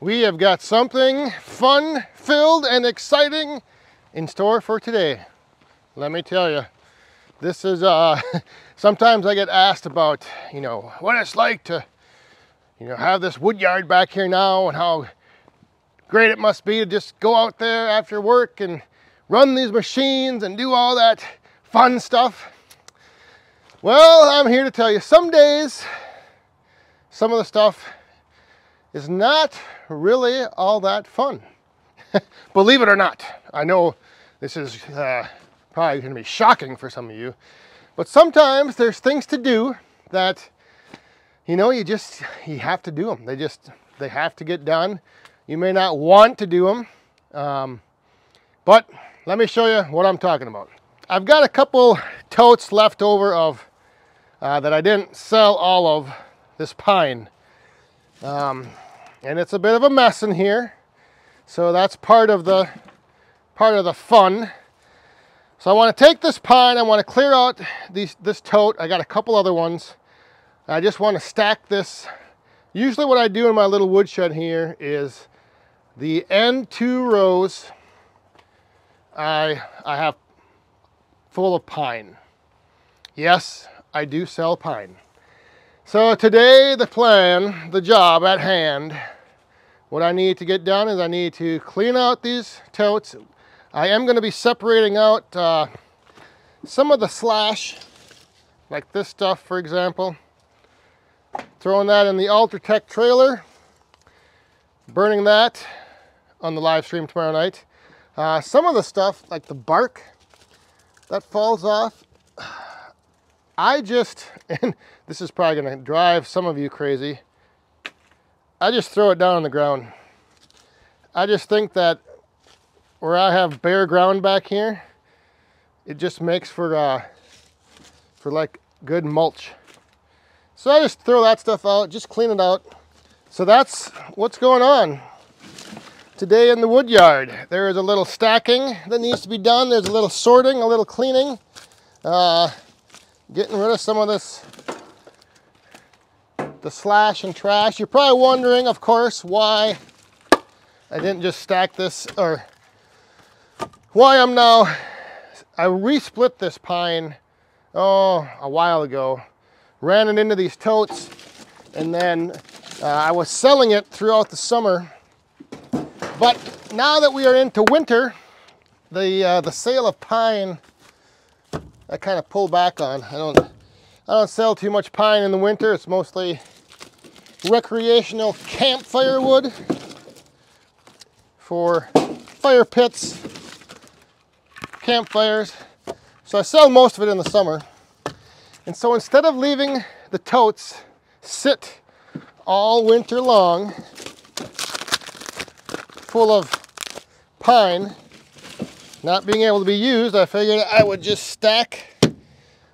We have got something fun-filled and exciting in store for today. Let me tell you, this is, sometimes I get asked about, what it's like to, have this wood yard back here now and how great it must be to just go out there after work and run these machines and do all that fun stuff. Well, I'm here to tell you, some days, some of the stuff is not really all that fun. Believe it or not. I know this is probably going to be shocking for some of you, but sometimes there's things to do that, you have to do them. They have to get done. You may not want to do them, but let me show you what I'm talking about. I've got a couple totes left over of that I didn't sell all of this pine. And it's a bit of a mess in here. So that's part of the fun. So I want to take this pine, I want to clear out this tote. I got a couple other ones. I just want to stack this. Usually what I do in my little woodshed here is the end 2 rows I have full of pine. Yes, I do sell pine. So today the plan, the job at hand, what I need to get done is I need to clean out these totes. I am going to be separating out some of the slash, like this stuff for example. Throwing that in the Ultratech trailer, burning that on the live stream tomorrow night. Some of the stuff, like the bark that falls off, and this is probably going to drive some of you crazy, I just throw it down on the ground. I just think that where I have bare ground back here, it just makes for like good mulch. So I just throw that stuff out, just clean it out. So that's what's going on today in the wood yard. There is a little stacking that needs to be done. There's a little sorting, a little cleaning. Getting rid of some of the slash and trash. You're probably wondering, of course, why I didn't just stack this, or why I resplit this pine, a while ago. Ran it into these totes, and then I was selling it throughout the summer. But now that we are into winter, the sale of pine, I kind of pull back on. I don't sell too much pine in the winter. It's mostly recreational camp firewood for fire pits, campfires. So I sell most of it in the summer. And so instead of leaving the totes sit all winter long full of pine, not being able to be used, I figured I would just stack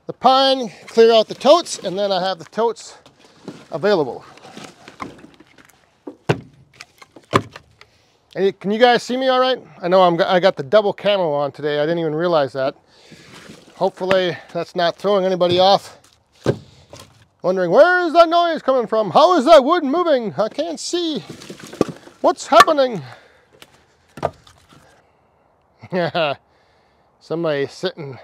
the pine, clear out the totes, and then I have the totes available. And can you guys see me all right? I know I got the double camo on today. I didn't even realize that. Hopefully that's not throwing anybody off. Wondering, where is that noise coming from? How is that wood moving? I can't see. What's happening? Somebody sitting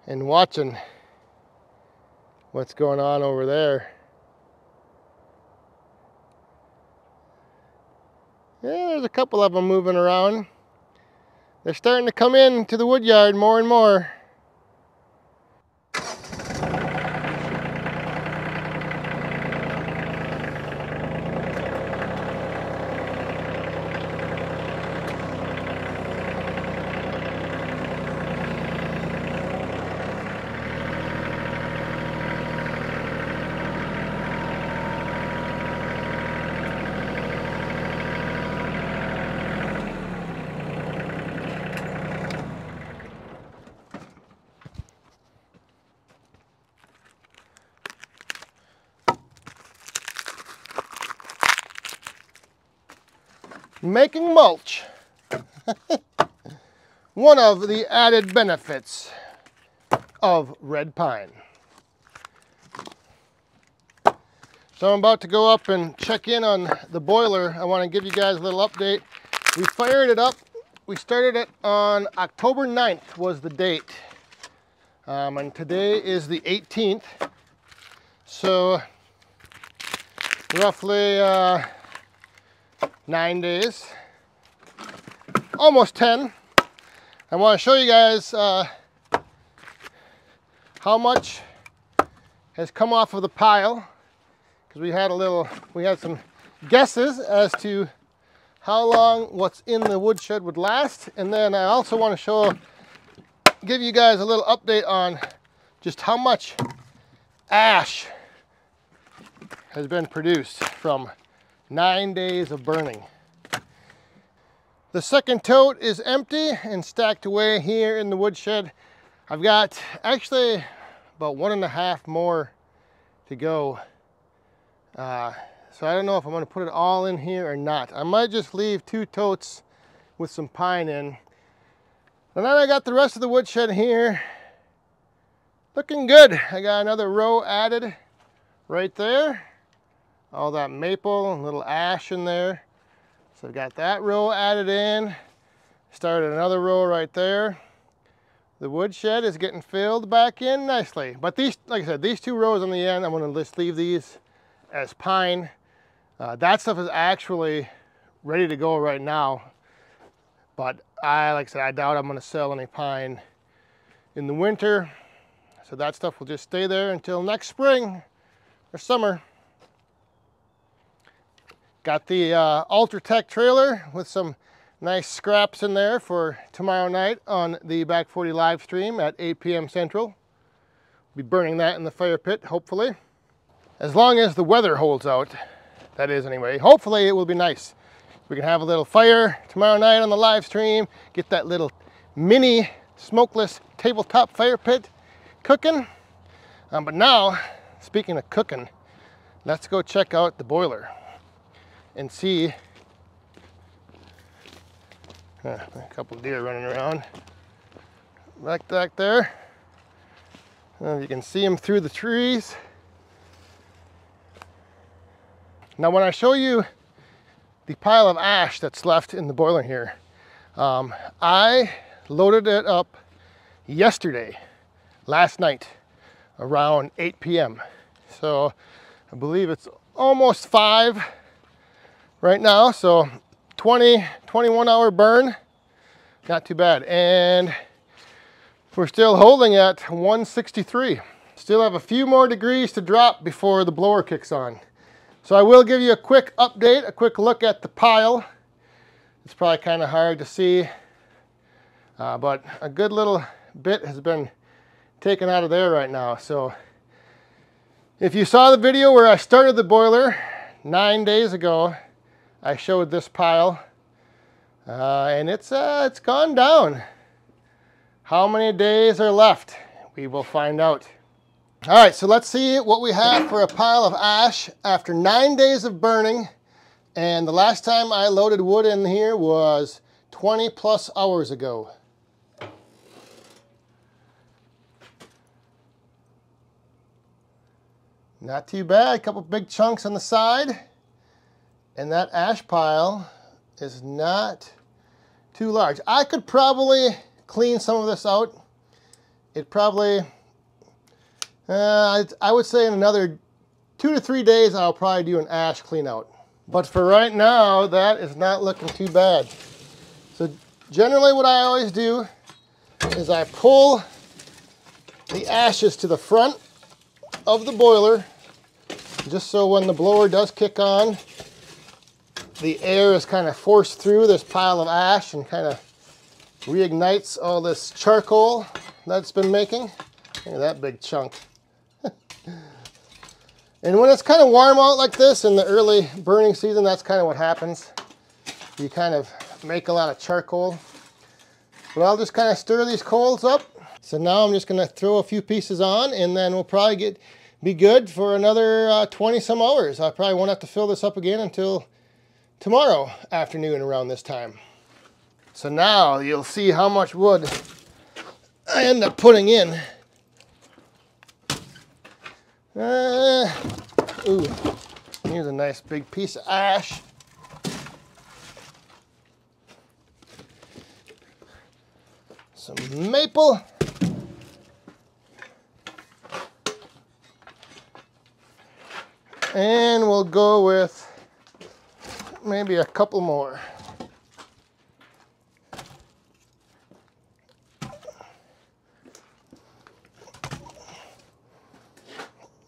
and watching what's going on over there. Yeah, there's a couple of them moving around. They're starting to come in to the wood yard more and more. Making mulch. One of the added benefits of red pine. So I'm about to go up and check in on the boiler. I want to give you guys a little update. We fired it up. We started it on October 9th was the date. And today is the 18th. So roughly 9 days, almost 10. I want to show you guys how much has come off of the pile, because we had some guesses as to how long what's in the woodshed would last. And then I also want to give you guys a little update on just how much ash has been produced from 9 days of burning. The second tote is empty and stacked away here in the woodshed. I've got actually about 1.5 more to go. So I don't know if I'm going to put it all in here or not. I might just leave 2 totes with some pine in. And then I got the rest of the woodshed here looking good. I got another row added right there. All that maple and little ash in there. So I've got that row added in. Started another row right there. The woodshed is getting filled back in nicely. But these, like I said, these 2 rows on the end, I'm going to just leave these as pine. That stuff is actually ready to go right now. But like I said, I doubt I'm going to sell any pine in the winter. So that stuff will just stay there until next spring or summer. Got the Ultratech trailer with some nice scraps in there for tomorrow night on the Back 40 live stream at 8 p.m. Central. Be burning that in the fire pit, hopefully. As long as the weather holds out, that is anyway. Hopefully it will be nice. We can have a little fire tomorrow night on the live stream, get that little mini smokeless tabletop fire pit cooking. But now, speaking of cooking, let's go check out the boiler and see. A couple of deer running around back there. I don't know if you can see them through the trees. Now when I show you the pile of ash that's left in the boiler here, I loaded it up yesterday, last night, around 8 p.m. So I believe it's almost 5 right now, so 21 hour burn, not too bad. And we're still holding at 163. Still have a few more degrees to drop before the blower kicks on. So I will give you a quick update, a quick look at the pile. It's probably kind of hard to see, but a good little bit has been taken out of there right now. So if you saw the video where I started the boiler 9 days ago, I showed this pile, and it's gone down. How many days are left? We will find out. All right, so let's see what we have for a pile of ash after 9 days of burning. And the last time I loaded wood in here was 20 plus hours ago. Not too bad, a couple big chunks on the side. And that ash pile is not too large. I could probably clean some of this out. It probably, I would say in another 2 to 3 days, I'll probably do an ash clean out. But for right now, that is not looking too bad. So generally what I always do is I pull the ashes to the front of the boiler, just so when the blower does kick on, the air is kind of forced through this pile of ash and kind of reignites all this charcoal that's been making. Look at that big chunk. And when it's kind of warm out like this in the early burning season, that's kind of what happens. You kind of make a lot of charcoal. But I'll just kind of stir these coals up. So now I'm just going to throw a few pieces on, and then we'll probably be good for another 20 some hours. I probably won't have to fill this up again until tomorrow afternoon around this time. So now you'll see how much wood I end up putting in. Ooh, Here's a nice big piece of ash. Some maple. And we'll go with maybe a couple more.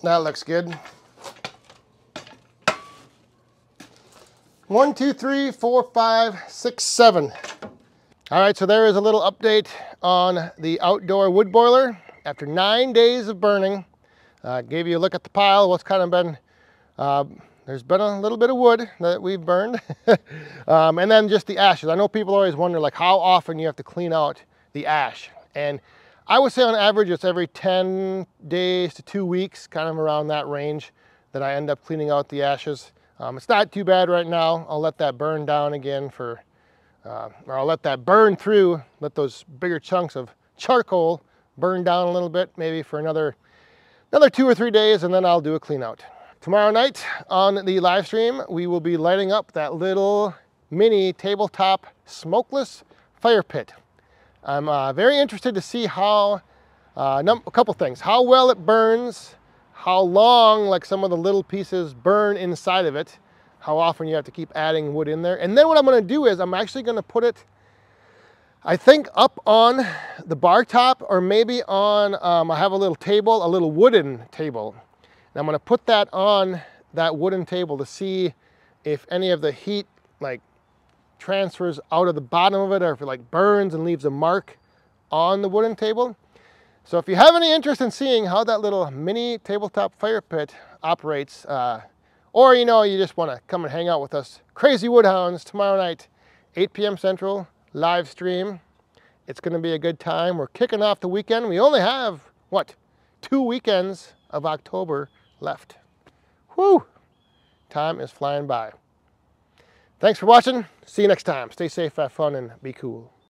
That looks good. 1, 2, 3, 4, 5, 6, 7. All right, so there is a little update on the outdoor wood boiler. After 9 days of burning, gave you a look at the pile, what's kind of been, there's been a little bit of wood that we've burned. And then just the ashes. I know people always wonder like how often you have to clean out the ash. And I would say on average it's every 10 days to 2 weeks, kind of around that range, that I end up cleaning out the ashes. It's not too bad right now. I'll let that burn down again for, or I'll let that burn through, let those bigger chunks of charcoal burn down a little bit, maybe for another 2 or 3 days, and then I'll do a clean out. Tomorrow night on the live stream, we will be lighting up that little mini tabletop smokeless fire pit. I'm very interested to see how, a couple things, how well it burns, how long like some of the little pieces burn inside of it, how often you have to keep adding wood in there. And then what I'm gonna do is I'm actually gonna put it, I think, up on the bar top, or maybe on, I have a little table, a little wooden table. And I'm gonna put that on that wooden table to see if any of the heat like transfers out of the bottom of it, or if it like burns and leaves a mark on the wooden table. So if you have any interest in seeing how that little mini tabletop fire pit operates, or you know, you just wanna come and hang out with us crazy woodhounds tomorrow night, 8 p.m. Central, live stream. It's gonna be a good time. We're kicking off the weekend. We only have, what, 2 weekends of October left. Whew, time is flying by. Thanks for watching. See you next time. Stay safe, have fun, and be cool.